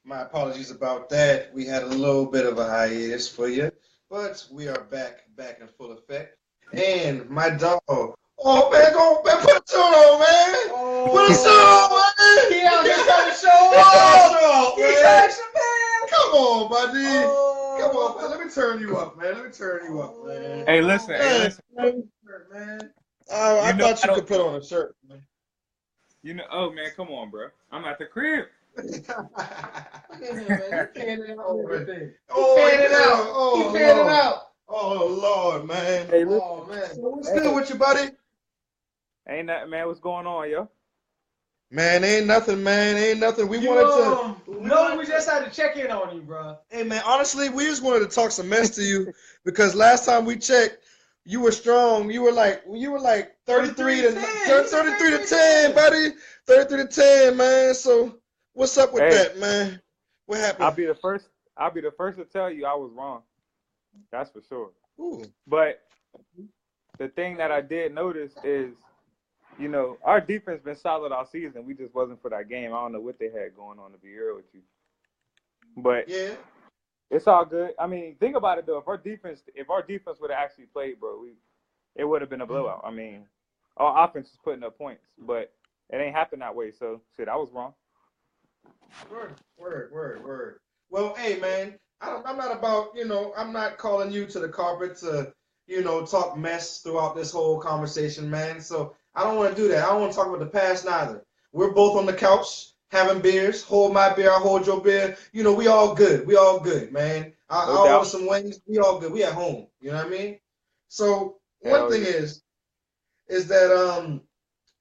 My apologies about that. We had a little bit of a hiatus for you, but we are back in full effect. And my dog. Oh man, go man, put a shirt on, man. Put a shirt on, man. He out here trying to show off. He's action, man. Come on, buddy. Come on, man. Let me turn you up, man. Hey, listen. Man. I thought you could put on a shirt, man. Oh man, come on, bro. I'm at the crib. Look at him, man. He's panning out everything. Oh, He's panning out. Oh Lord, man. Hey, listen. Oh man. What's good with you, buddy? Ain't nothing, man. What's going on, yo? Man, ain't nothing, man. Ain't nothing. We wanted to. No, we just had to check in on you, bro. Hey, man. Honestly, we just wanted to talk some mess to you because last time we checked, you were strong. You were like 33 to 10, buddy. 33 to 10, man. So what's up with that, man? What happened? I'll be the first to tell you I was wrong. That's for sure. Ooh. But the thing that I did notice is, our defense been solid all season. We just wasn't for that game. I don't know what they had going on, to be real with you. But yeah, it's all good. I mean, think about it though. If our defense would have actually played, bro, it would have been a blowout. I mean, our offense is putting up points, but it ain't happened that way. So shit, I was wrong. Word. Well, hey, man. I'm not about, I'm not calling you to the carpet to, talk mess throughout this whole conversation, man. So I don't want to do that. I don't want to talk about the past neither. We're both on the couch having beers. Hold my beer, I hold your beer. We all good. We all good, man. I'll order some wings. We all good. We at home. You know what I mean? So one thing is that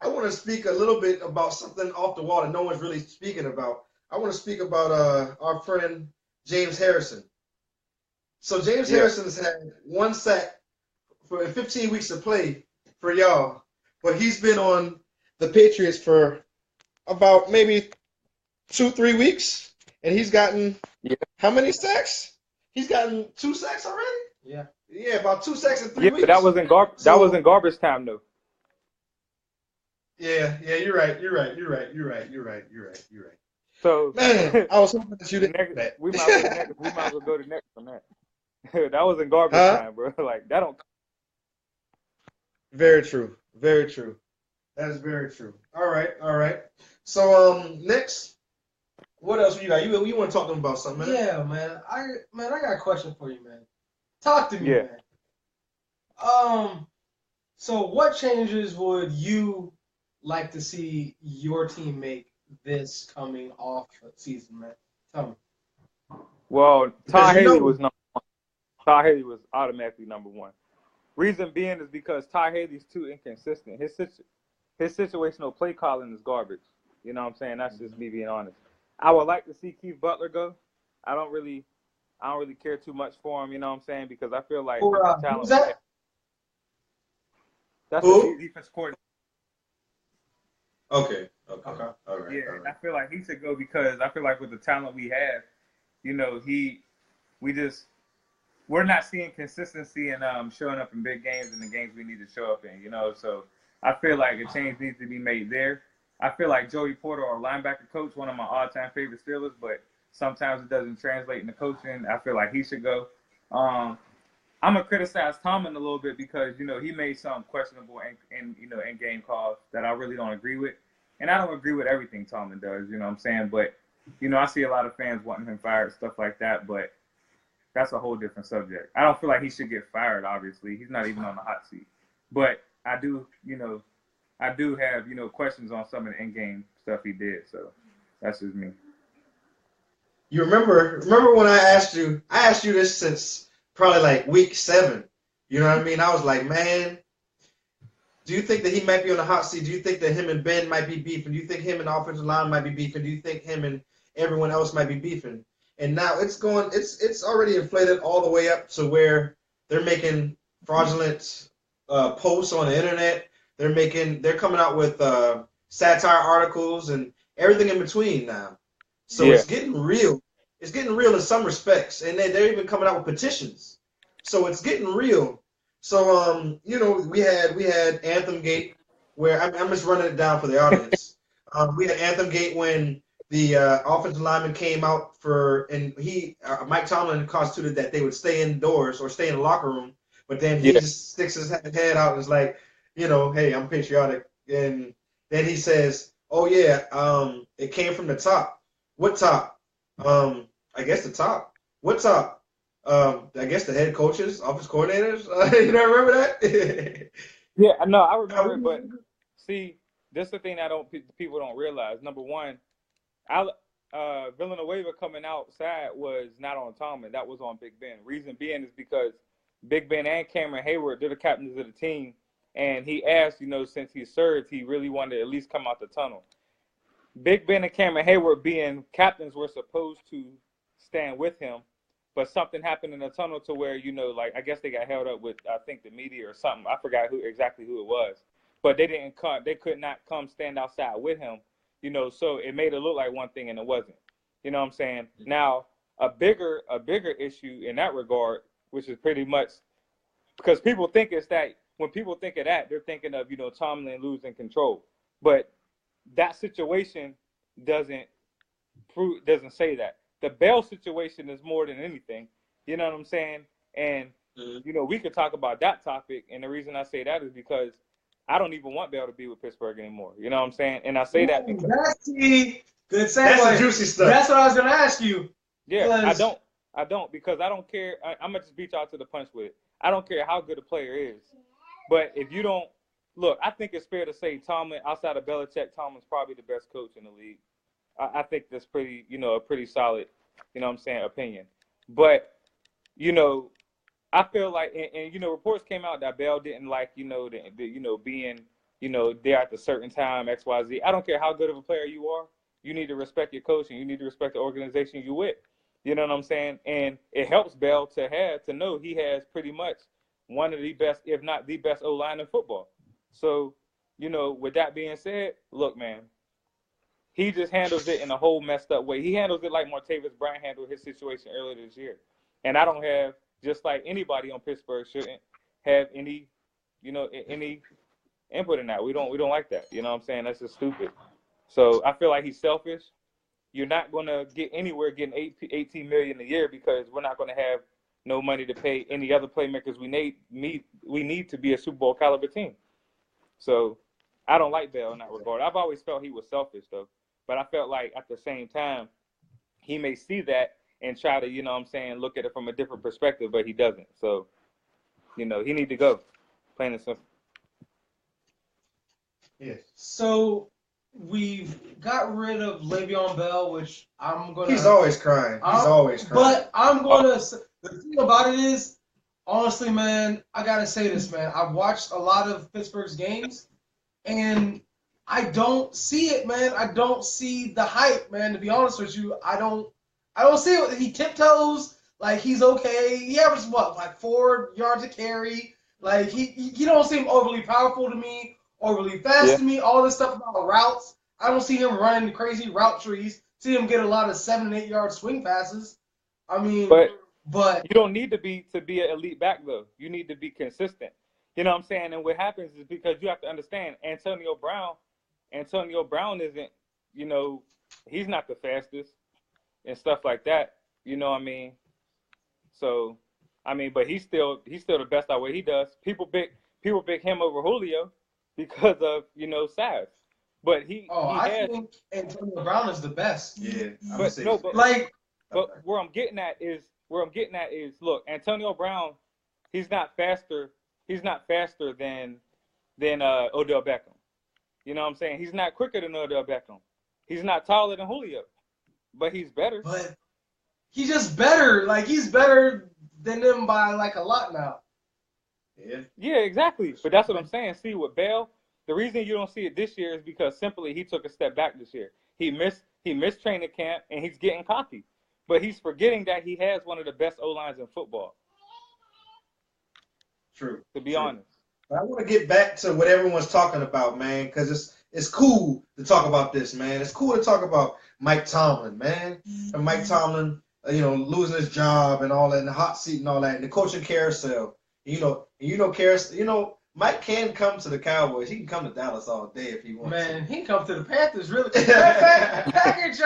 I want to speak a little bit about something off the wall that no one's really speaking about. I want to speak about our friend James Harrison. So James Harrison has had one sack for 15 weeks of play for y'all, but he's been on the Patriots for about maybe 2-3 weeks, and he's gotten how many sacks? He's gotten 2 sacks already. Yeah, about 2 sacks in 3 weeks. Yeah, but that wasn't garbage time though. Yeah, you're right. So man, I was hoping that you didn't do that. We might as well go to next on that. That wasn't garbage time, bro. Like that don't. Very true. That is very true. All right. So next, what else you got? You want to talk to them about something, man? Yeah, man. I got a question for you, man. Talk to me, man. So what changes would you like to see your team make this coming off season, man? Tell me. Well, Ty Haley was number one. Ty Haley was automatically number one. Reason being is because Ty Haley's too inconsistent. His situational play calling is garbage. You know what I'm saying? That's just me being honest. I would like to see Keith Butler go. I don't really care too much for him. You know what I'm saying? Because I feel like who's that? That's the defense coordinator. Okay. All right. Yeah, I feel like he should go because I feel like with the talent we have, we're not seeing consistency in showing up in big games and the games we need to show up in, So I feel like a change needs to be made there. I feel like Joey Porter, our linebacker coach, one of my all-time favorite Steelers, but sometimes it doesn't translate into coaching. I feel like he should go. I'm gonna criticize Tomlin a little bit because he made some questionable in game calls that I really don't agree with, and I don't agree with everything Tomlin does. You know what I'm saying? But I see a lot of fans wanting him fired, stuff like that. But that's a whole different subject. I don't feel like he should get fired. Obviously, he's not even on the hot seat. But I do have questions on some of the in-game stuff he did. So that's just me. You remember when I asked you this since probably like week 7. You know what I mean? I was like, man, do you think that he might be on the hot seat? Do you think that him and Ben might be beefing? Do you think him and the offensive line might be beefing? Do you think him and everyone else might be beefing? And now it's already inflated all the way up to where they're making fraudulent posts on the internet. They're coming out with satire articles and everything in between now. So it's getting real. It's getting real in some respects, and they're even coming out with petitions. So it's getting real. So we had Anthem Gate, where I'm just running it down for the audience. We had Anthem Gate when the offensive lineman came out and Mike Tomlin constituted that they would stay indoors or stay in the locker room, but then he Yeah. just sticks his head out and is like, hey, I'm patriotic, and then he says, oh yeah, it came from the top. What top? I guess the top. What top? I guess the head coaches, office coordinators. You don't remember that? Yeah, no, I remember it, but see, this is the thing that people don't realize. Number one, Villanueva coming outside was not on Tomlin. That was on Big Ben. Reason being is because Big Ben and Cameron Hayward, they're the captains of the team, and he asked, since he served, he really wanted to at least come out the tunnel. Big Ben and Cameron Hayward being captains were supposed to stand with him, but something happened in the tunnel to where, I guess they got held up with, I think, the media or something. I forgot exactly who it was. But they didn't come. They could not come stand outside with him, so it made it look like one thing and it wasn't. You know what I'm saying? Now, a bigger issue in that regard, which is pretty much because people think it's that when people think of that, they're thinking of, Tomlin losing control. But that situation doesn't say that. The Bell situation is more than anything. You know what I'm saying? And, we could talk about that topic. And the reason I say that is because I don't even want Bell to be with Pittsburgh anymore. You know what I'm saying? And I say that because good segue. That's the juicy stuff. That's what I was going to ask you. Yeah, I don't because I don't care. I'm going to just beat y'all to the punch with it. I don't care how good a player is. But if you don't – look, I think it's fair to say Tomlin, outside of Belichick, Tomlin's probably the best coach in the league. I think that's pretty, a pretty solid, opinion. But, I feel like, and reports came out that Bell didn't like, being, there at a certain time, X, Y, Z. I don't care how good of a player you are. You need to respect your coach and you need to respect the organization you with. You know what I'm saying? And it helps Bell to know he has pretty much one of the best, if not the best O-line in football. So, with that being said, look, man, he just handles it in a whole messed up way. He handles it like Martavis Bryant handled his situation earlier this year. And I don't have, just like anybody on Pittsburgh shouldn't have any, any input in that. We don't like that. You know what I'm saying? That's just stupid. So I feel like he's selfish. You're not going to get anywhere getting $18 million a year because we're not going to have no money to pay any other playmakers we need to be a Super Bowl caliber team. So I don't like Bell in that regard. I've always felt he was selfish, though. But I felt like at the same time, he may see that and try to, look at it from a different perspective, but he doesn't. So, he need to go, plain and simple. Yes. So we've got rid of Le'Veon Bell, which I'm going to... He's always crying. But I'm going to... The thing about it is, honestly, man, I got to say this, man. I've watched a lot of Pittsburgh's games, and I don't see it, man. I don't see the hype, man, to be honest with you. I don't see it. He tiptoes, like he's okay. He averages like 4 yards a carry. Like he don't seem overly powerful to me, overly fast to me. All this stuff about routes, I don't see him running crazy route trees. See him get a lot of 7 and 8 yard swing passes. I mean, but you don't need to be an elite back though. You need to be consistent. You know what I'm saying? And what happens is because you have to understand Antonio Brown isn't, he's not the fastest and stuff like that. You know what I mean? So, but he's still the best at what he does. People pick him over Julio because of, size. But I think Antonio Brown is the best. Yeah. But where I'm getting at is look, Antonio Brown, he's not faster than Odell Beckham. You know what I'm saying? He's not quicker than Odell Beckham. He's not taller than Julio. But he's better. But he's just better. Like, he's better than them by, like, a lot now. Yeah, exactly. But that's what I'm saying. See, with Bell, the reason you don't see it this year is because simply he took a step back this year. He missed training camp, and he's getting cocky. But he's forgetting that he has one of the best O-lines in football. True. To be honest. I want to get back to what everyone's talking about, man, because it's cool to talk about this, man. It's cool to talk about Mike Tomlin, man. And Mike Tomlin, losing his job and all that, and the hot seat and all that, and the coaching carousel. Carousel. Mike can come to the Cowboys. He can come to Dallas all day if he wants. Man, he can come to the Panthers. Really, package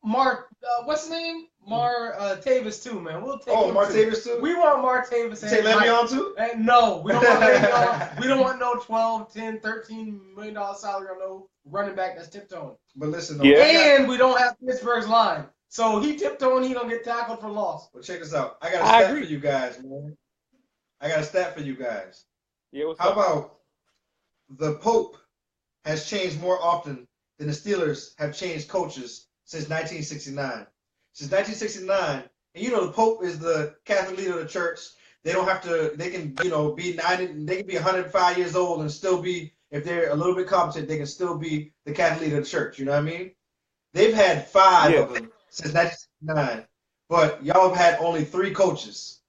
Mark. What's his name? Tavis too, man. We'll take. Oh, Martavis too. We want Martavis. You take Le'Veon too? And no, we don't want Le'Veon. We don't want no 12, 10, $13 million salary on no running back that's tiptoeing. But listen, Yeah. And we don't have Pittsburgh's line. So he tiptoeing, he don't get tackled for loss. Well, check this out. I got a stat for you guys, man. I got a stat for you guys. Yeah, How about the Pope has changed more often than the Steelers have changed coaches since 1969. Since 1969, and you know the Pope is the Catholic leader of the church. They don't have to. They can, be 90. They can be 105 years old and still be, if they're a little bit competent, they can still be the Catholic leader of the church. You know what I mean? They've had 5 of them since 1969, but y'all have had only 3 coaches.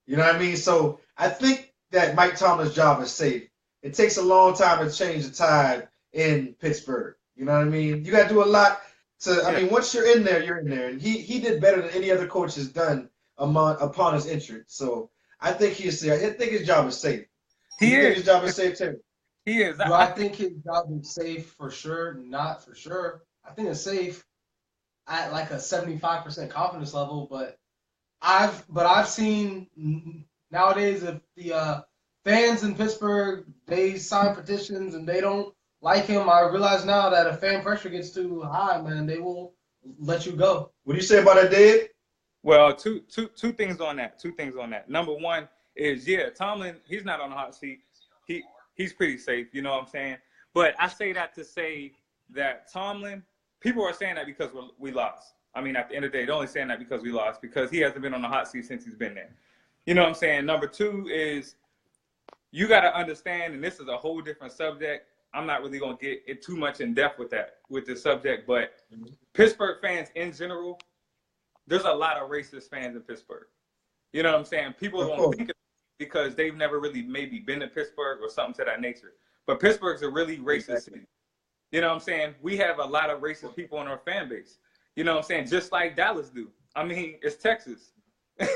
You know what I mean? So I think that Mike Tomlin's job is safe. It takes a long time to change the tide in Pittsburgh. You know what I mean? You got to do a lot. I mean, once you're in there, you're in there. And he did better than any other coach has done upon his entrance. So I think his job is safe. He is. Think his job is safe too. He is. Do I think his job is safe for sure? Not for sure. I think it's safe at like a 75% confidence level. But I've seen nowadays if the fans in Pittsburgh, they sign petitions and they don't like him, I realize now that if fan pressure gets too high, man, they will let you go. What do you say about that, Dave? Well, two things on that. Number one is, Tomlin, he's not on the hot seat. He's pretty safe, you know what I'm saying? But I say that to say that Tomlin, people are saying that because we lost. I mean, at the end of the day, they're only saying that because we lost, because he hasn't been on the hot seat since he's been there. You know what I'm saying? Number two is, you got to understand, and this is a whole different subject. I'm not really going to get it too much in depth with this subject, but Pittsburgh fans in general, there's a lot of racist fans in Pittsburgh. You know what I'm saying? People don't think of it because they've never really maybe been to Pittsburgh or something to that nature. But Pittsburgh's a really racist city. You know what I'm saying? We have a lot of racist people in our fan base. You know what I'm saying? Just like Dallas do. I mean, it's Texas.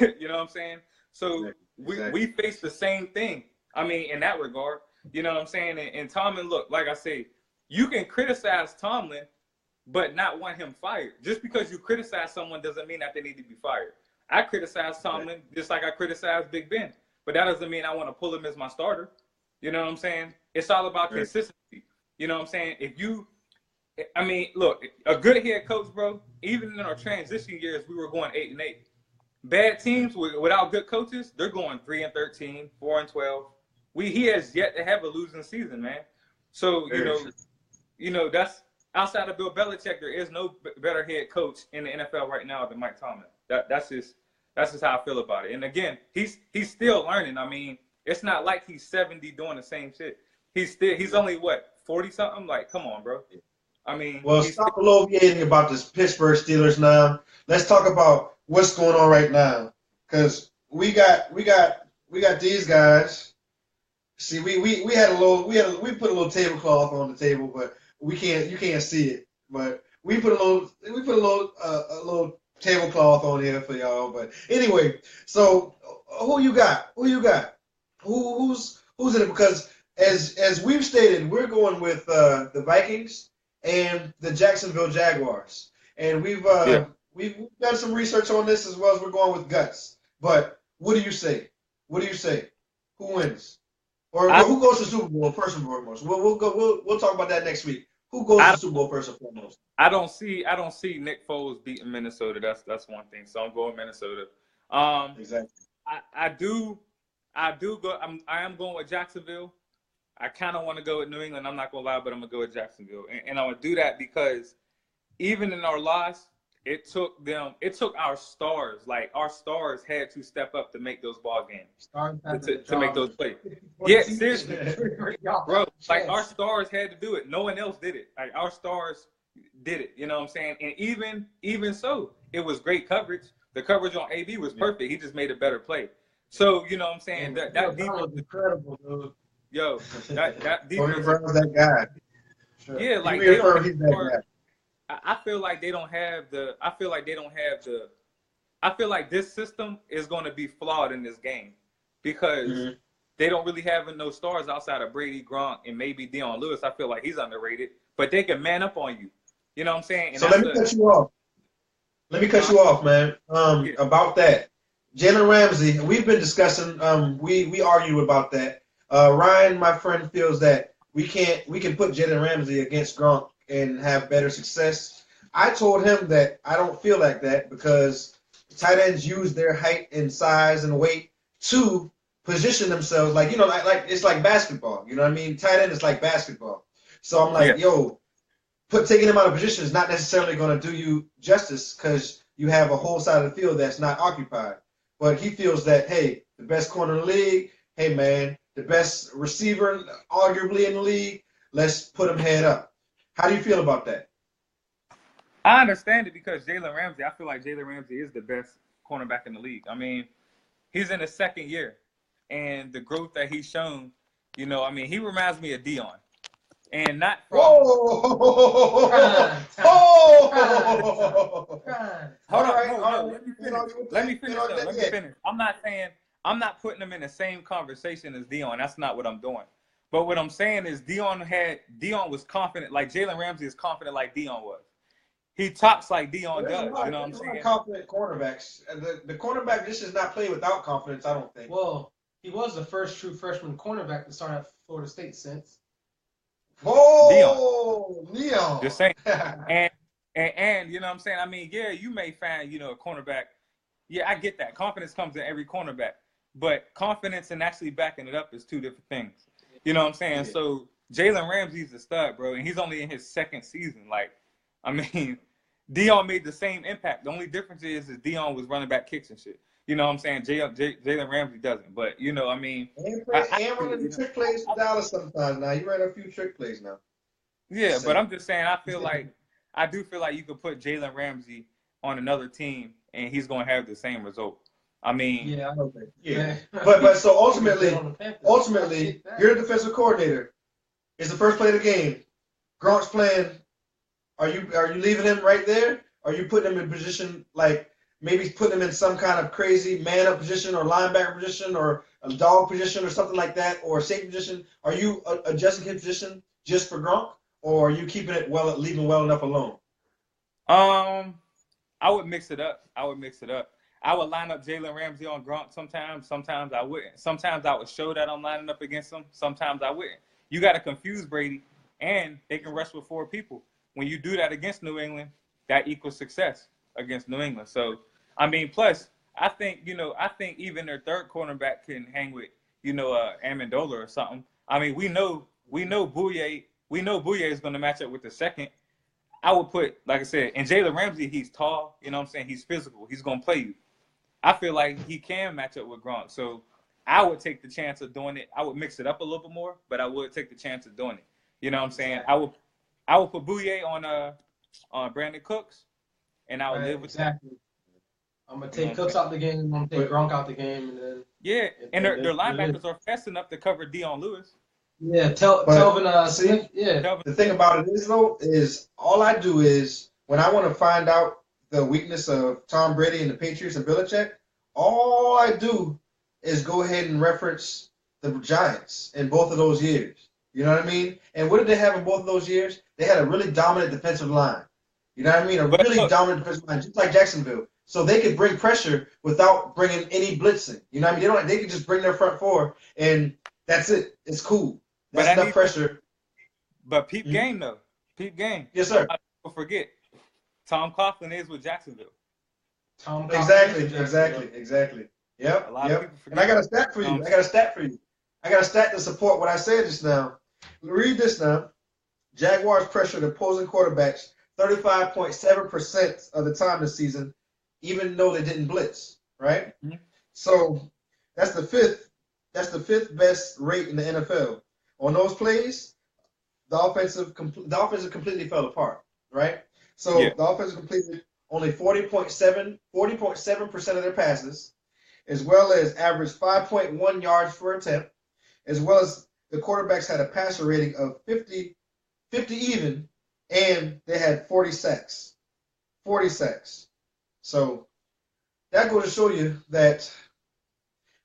You know what I'm saying? So we face the same thing. I mean, in that regard. You know what I'm saying? And Tomlin, look, like I say, you can criticize Tomlin, but not want him fired. Just because you criticize someone doesn't mean that they need to be fired. I criticize Tomlin just like I criticize Big Ben, but that doesn't mean I want to pull him as my starter. You know what I'm saying? It's all about consistency. You know what I'm saying? Look, a good head coach, bro, even in our transition years, we were going 8-8. Bad teams without good coaches, they're going 3-13, 4-12. He has yet to have a losing season, man. So, you know, that's outside of Bill Belichick, there is no better head coach in the NFL right now than Mike Tomlin. That's just how I feel about it. And again, he's still learning. I mean, it's not like he's 70 doing the same shit. He's only what, 40 something? Like, come on, bro. I mean, well, stop bloviating about this Pittsburgh Steelers now. Let's talk about what's going on right now, because we got these guys. See, we put a little tablecloth on the table, but you can't see it. But we put a little tablecloth on here for y'all. But anyway, so who you got? Who's in it? Because as we've stated, we're going with the Vikings and the Jacksonville Jaguars, and we've done some research on this as well as we're going with guts. But what do you say? Who wins? Or who goes to the Super Bowl first and foremost? We'll talk about that next week. Who goes to the Super Bowl first and foremost? I don't see Nick Foles beating Minnesota. That's one thing. So I'm going Minnesota. Exactly. I am going with Jacksonville. I kind of want to go with New England. I'm not gonna lie, but I'm gonna go with Jacksonville, and I'm gonna do that because even in our loss, it took our stars. Like, our stars had to step up to make those ball games, to make those plays. Yeah, seriously, bro. Like, our stars had to do it. No one else did it. Like, our stars did it. You know what I'm saying? And even so, it was great coverage. The coverage on AB was perfect. He just made a better play. So, you know what I'm saying? That defense was incredible, dude. Yo, that defense. that guy. Sure. Yeah, like they don't. I feel like they don't have the. I feel like this system is going to be flawed in this game because they don't really have no stars outside of Brady, Gronk, and maybe Dion Lewis. I feel like he's underrated, but they can man up on you. You know what I'm saying? And so let me cut you off. Let me cut you off, man. About that, Jalen Ramsey. We've been discussing. We argue about that. Ryan, my friend, feels that we can put Jalen Ramsey against Gronk and have better success. I told him that I don't feel like that because tight ends use their height and size and weight to position themselves. Like it's like basketball. You know what I mean? Tight end is like basketball. So I'm like, taking him out of position is not necessarily going to do you justice because you have a whole side of the field that's not occupied. But he feels that, hey, the best corner in the league, hey, man, the best receiver arguably in the league, let's put him head up. How do you feel about that? I understand it because Jalen Ramsey, I feel like Jalen Ramsey is the best cornerback in the league. I mean, he's in his second year, and the growth that he's shown, you know, I mean, he reminds me of Dion. And not from. Hold on. Let me finish. I'm not putting him in the same conversation as Dion. That's not what I'm doing. But what I'm saying is Dion was confident, like Jalen Ramsey is confident like Dion was. He talks like Dion does. You know what I'm saying? Confident cornerbacks. The cornerback just is not playing without confidence, I don't think. Well, he was the first true freshman cornerback to start at Florida State since. Leon. Just saying. And you know what I'm saying? I mean, yeah, you may find, a cornerback. Yeah, I get that. Confidence comes in every cornerback. But confidence and actually backing it up is two different things. You know what I'm saying? Yeah. So Jalen Ramsey's a stud, bro, and he's only in his second season. Like, I mean, Dion made the same impact. The only difference is Dion was running back kicks and shit. You know what I'm saying? Jalen Ramsey doesn't. But, I mean. And running trick plays for Dallas sometimes now. You ran a few trick plays now. Yeah, but I'm just saying, I do feel like you could put Jalen Ramsey on another team and he's going to have the same result. I mean. Yeah, I know that. Yeah. but so ultimately, you're the defensive coordinator. It's the first play of the game. Gronk's playing. Are you leaving him right there? Are you putting him in position like maybe putting him in some kind of crazy man-up position or linebacker position or a dog position or something like that or a safety position? Are you adjusting his position just for Gronk or are you keeping it leaving well enough alone? I would mix it up. I would line up Jalen Ramsey on Gronk sometimes. Sometimes I wouldn't. Sometimes I would show that I'm lining up against him. Sometimes I wouldn't. You got to confuse Brady, and they can rush with 4 people. When you do that against New England, that equals success against New England. So, I mean, plus, I think even their third cornerback can hang with, Amendola or something. I mean, we know Bouye is going to match up with the second. I would put, like I said, and Jalen Ramsey, he's tall. You know what I'm saying? He's physical. He's going to play you. I feel like he can match up with Gronk. So I would take the chance of doing it. I would mix it up a little bit more, but I would take the chance of doing it. You know what I'm saying? I would put Bouye on Brandon Cooks, and I would live with that. I'm going to take Cooks out the game. I'm going to take Gronk out the game. And then their linebackers are fast enough to cover Dion Lewis. Yeah, Telvin. See, the thing about it is, though, is all I do is when I want to find out the weakness of Tom Brady and the Patriots and Belichick, all I do is go ahead and reference the Giants in both of those years. You know what I mean? And what did they have in both of those years? They had a really dominant defensive line. You know what I mean? Dominant defensive line, just like Jacksonville. So they could bring pressure without bringing any blitzing. You know what I mean? They could just bring their front four, and that's it. It's cool. That's enough pressure. But peep game, though. Peep game. Yes, sir. Don't forget, Tom Coughlin is with Jacksonville. Exactly. Yep. And I got a stat for you. I got a stat to support what I said just now. Read this now. Jaguars pressured opposing quarterbacks 35.7% of the time this season, even though they didn't blitz. Right. Mm-hmm. So that's the fifth best rate in the NFL. On those plays, the offensive completely fell apart, right? So the offensive completed only 40.7% of their passes, as well as averaged 5.1 yards per attempt, as well as the quarterbacks had a passer rating of 50 even, and they had 40 sacks. 40 sacks. So that goes to show you that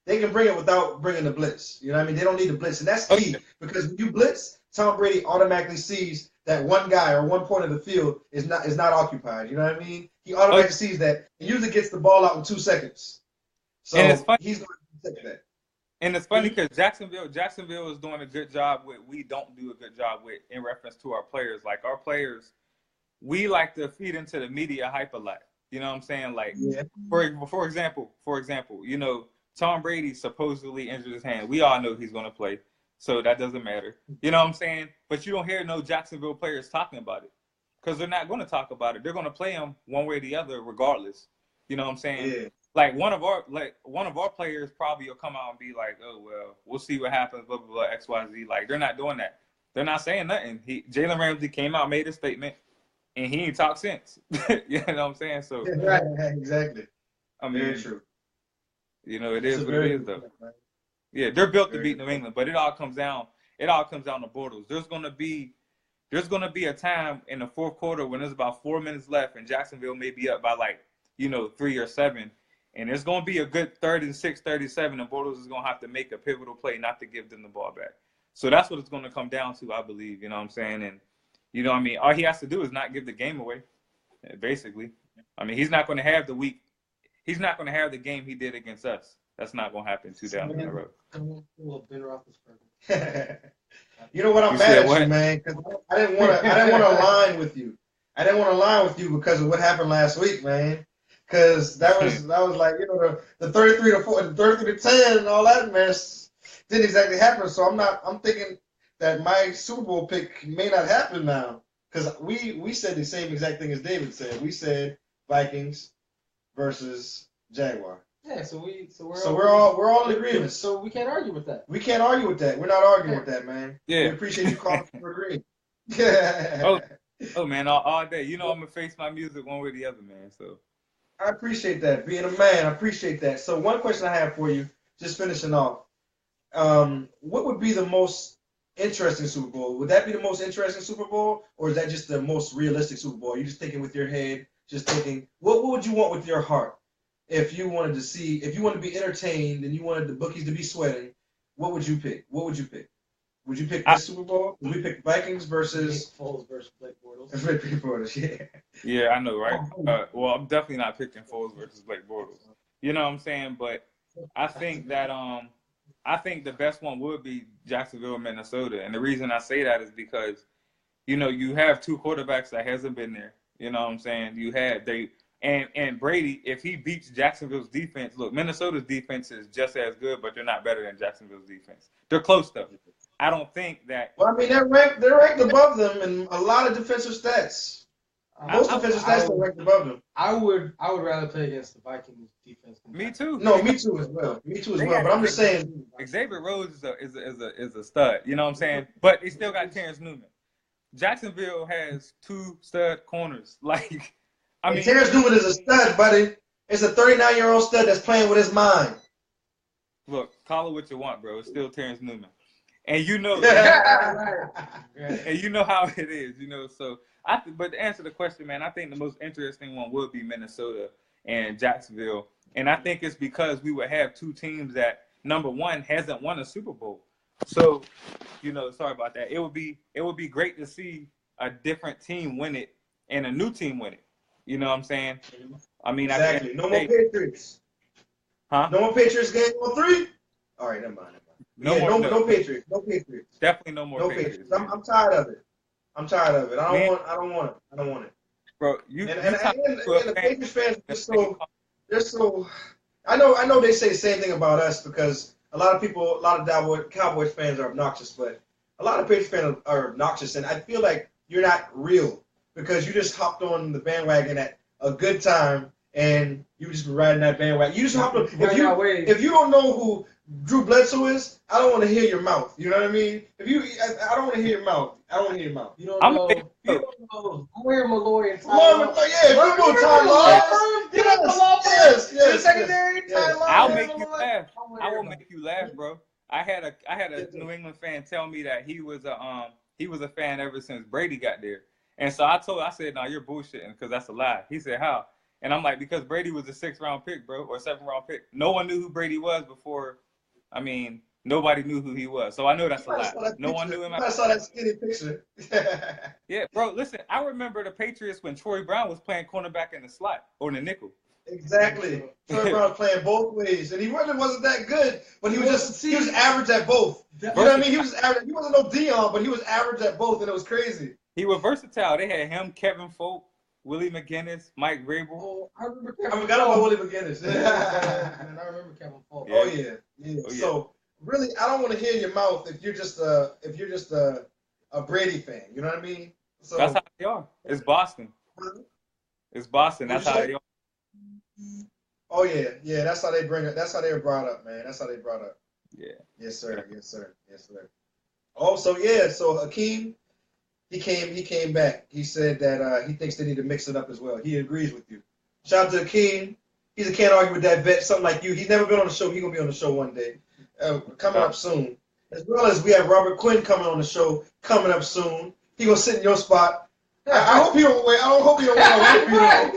They can bring it without bringing the blitz. You know what I mean? They don't need the blitz, and that's key because when you blitz, Tom Brady automatically sees that one guy or one point of the field is not occupied. You know what I mean? He automatically sees that. He usually gets the ball out in 2 seconds. So he's going to take that. And it's funny because Jacksonville is doing a good job with. We don't do a good job with in reference to our players. Like our players, we like to feed into the media hype a lot. You know what I'm saying? Like, for example, you know, Tom Brady supposedly injured his hand. We all know he's going to play, so that doesn't matter. You know what I'm saying? But you don't hear no Jacksonville players talking about it because they're not going to talk about it. They're going to play him one way or the other regardless. You know what I'm saying? Yeah. Like one of our players probably will come out and be like, "Oh well, we'll see what happens." Blah blah blah. X Y Z. Like they're not doing that. They're not saying nothing. Jalen Ramsey came out, made a statement, and he ain't talked since. You know what I'm saying? So right, exactly. I mean, very true. You know, it is what it is, though. Yeah, they're built to beat New England, but it all comes down to Bortles. There's gonna be a time in the fourth quarter when there's about 4 minutes left, and Jacksonville may be up by 3 or 7. And there's going to be a good 3rd and 6, 37, and Bortles is going to have to make a pivotal play not to give them the ball back. So that's what it's going to come down to, I believe. You know what I'm saying? And, you know what I mean? All he has to do is not give the game away, basically. I mean, he's not going to have he's not going to have the game he did against us. That's not going to happen 2 down in a row. You know what? I'm mad at you, man, because I didn't want to align with you. I didn't want to align with you because of what happened last week, man. Because that was like, you know, the 33-4, the 33-10, and all that mess didn't exactly happen. So I'm thinking that my Super Bowl pick may not happen now because we said the same exact thing as David said. We said Vikings versus Jaguar. Yeah, so we're all in agreement. So we can't argue with that. We can't argue with that. We're not arguing with that, man. Yeah. We appreciate you calling for agreeing. Oh man, all day. You know I'm gonna face my music one way or the other, man. So. I appreciate that. Being a man, I appreciate that. So one question I have for you, just finishing off. What would be the most interesting Super Bowl? Would that be the most interesting Super Bowl? Or is that just the most realistic Super Bowl? You're just thinking with your head, just thinking, what would you want with your heart? If you wanted to be entertained and you wanted the bookies to be sweating, what would you pick? Would you pick this Super Bowl? Would we pick Vikings versus Foles versus Blake Bortles? Blake Bortles, yeah. Yeah, I know, right? Well, I'm definitely not picking Foles versus Blake Bortles. You know what I'm saying? But I think that I think the best one would be Jacksonville, Minnesota. And the reason I say that is because, you know, you have 2 quarterbacks that hasn't been there. You know what I'm saying? And Brady, if he beats Jacksonville's defense, look, Minnesota's defense is just as good, but they're not better than Jacksonville's defense. They're close though. I don't think that. Well, I mean, they're ranked above them in a lot of defensive stats. Most defensive stats are ranked above them. I would rather play against the Vikings defense. Me too. No, me too as well. But I'm just saying, Xavier Rhodes is a stud. You know what I'm saying? But they still got Terrence Newman. Jacksonville has 2 stud corners. Like, I mean, Terrence Newman is a stud, buddy. It's a 39-year-old stud that's playing with his mind. Look, call it what you want, bro. It's still Terrence Newman. And you know, and you know how it is, you know. So, but to answer the question, man, I think the most interesting one would be Minnesota and Jacksonville, and I think it's because we would have 2 teams that number one hasn't won a Super Bowl. So, you know, sorry about that. It would be great to see a different team win it and a new team win it. You know what I'm saying? I mean, exactly. No more Patriots. Huh? No more Patriots game on 3. All right, never mind. No Patriots. No Patriots. Definitely no more Patriots. I'm tired of it. I don't want it. Bro, and the Patriots fans they're so I know they say the same thing about us because a lot of Cowboys fans are obnoxious, but a lot of Patriots fans are obnoxious, and I feel like you're not real because you just hopped on the bandwagon at a good time and you just been riding that bandwagon. You just hopped on. If you don't know who Drew Bledsoe is, I don't want to hear your mouth. You know what I mean? I don't want to hear your mouth. You don't know. Where Malloy and Tyler. Yeah, you know Tyler. Yes. Secondary. I'll make you laugh. I will make you laugh, bro. I had a New England fan tell me that he was a fan ever since Brady got there. And so I said, no, you're bullshitting because that's a lie. He said, how? And I'm like, because Brady was a 6th-round pick, bro, or 7th-round pick. No one knew who Brady was before. I mean, nobody knew who he was. So I know that's a lie. No one knew him. I saw that skinny picture. Yeah, bro, listen, I remember the Patriots when Troy Brown was playing cornerback in the slot or in the nickel. Exactly. Troy Brown playing both ways, and he really wasn't that good, but he was average at both. You know what I mean? He was average. He wasn't no Dion, but he was average at both, and it was crazy. He was versatile. They had him, Kevin Folk, Willie McGinnis, Mike Vrabel. Oh, I remember I forgot about Willie McGinnis. Man, I remember Kevin Folk. Oh yeah. So really, I don't want to hear your mouth if you're just a Brady fan. You know what I mean? So that's how they are. It's Boston. It's Boston. That's how they are. Oh yeah. That's how they bring it. That's how they were brought up, man. That's how they brought up. Yeah. Yes, sir. Yes, sir. Yes, sir. Oh, so yeah. So Hakeem, he came back. He said that he thinks they need to mix it up as well. He agrees with you. Shout out to Hakeem. He can't argue with that vet. Something like you. He's never been on the show. He's gonna be on the show one day. Coming up soon. As well as we have Robert Quinn coming on the show coming up soon. He gonna sit in your spot. I hope he don't wait. I don't hope he don't want to wait.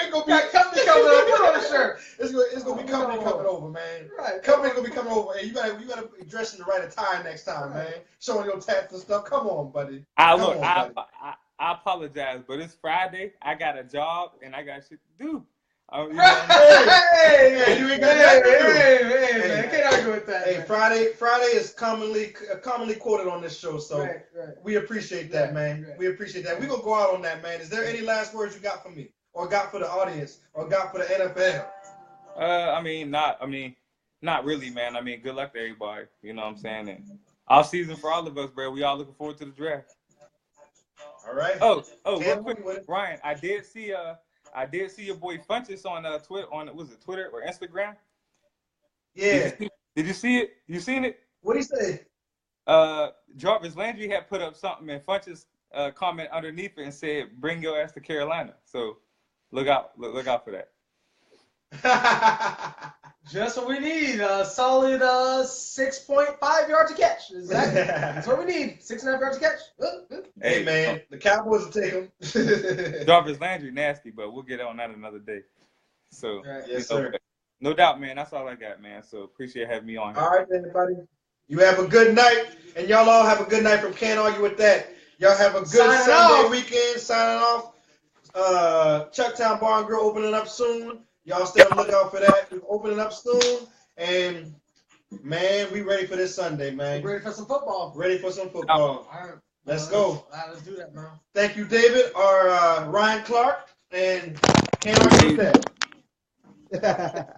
Ain't gonna be company coming over. Put on the shirt. It's gonna be company coming over, man. Right. Company gonna be coming over. Hey, you gotta be dressed in the right attire next time, man. Showing your tats and stuff. Come on, buddy. I apologize, but it's Friday. I got a job and I got shit to do. Hey, you ain't got that to do. Hey, man, can't argue with that. Hey, man. Friday is commonly quoted on this show, so we appreciate that, man. Right. We appreciate that. We're gonna go out on that, man. Is there any last words you got for me, or got for the audience, or got for the NFL? Not really, man. I mean, good luck to everybody. You know what I'm saying? And off season for all of us, bro. We all looking forward to the draft. All right. Oh, real quick, Ryan. I did see your boy Funches on Twitter. Was it Twitter or Instagram? Yeah. Did you see it? You seen it? What'd he say? Jarvis Landry had put up something, and Funches comment underneath it and said, "Bring your ass to Carolina." So look out for that. Just what we need. A solid 6.5 yards to catch. Exactly. That's what we need. 6.5 yards to catch. Hey, man. The Cowboys will take him. Jarvis Landry nasty, but we'll get on that another day. So, yes, sir. No doubt, man. That's all I got, man. So appreciate having me on here. All right, everybody. You have a good night, and y'all all have a good night from Can't Argue With That. Y'all have a good Sunday weekend. Signing off. Chucktown Bar and Grill opening up soon. Y'all stay on the lookout for that. We're opening up soon. And, man, we ready for this Sunday, man. We're ready for some football. Ready for some football. All right. Let's go. Let's do that, man. Thank you, David, or Ryan Clark, and Can't Argue With That.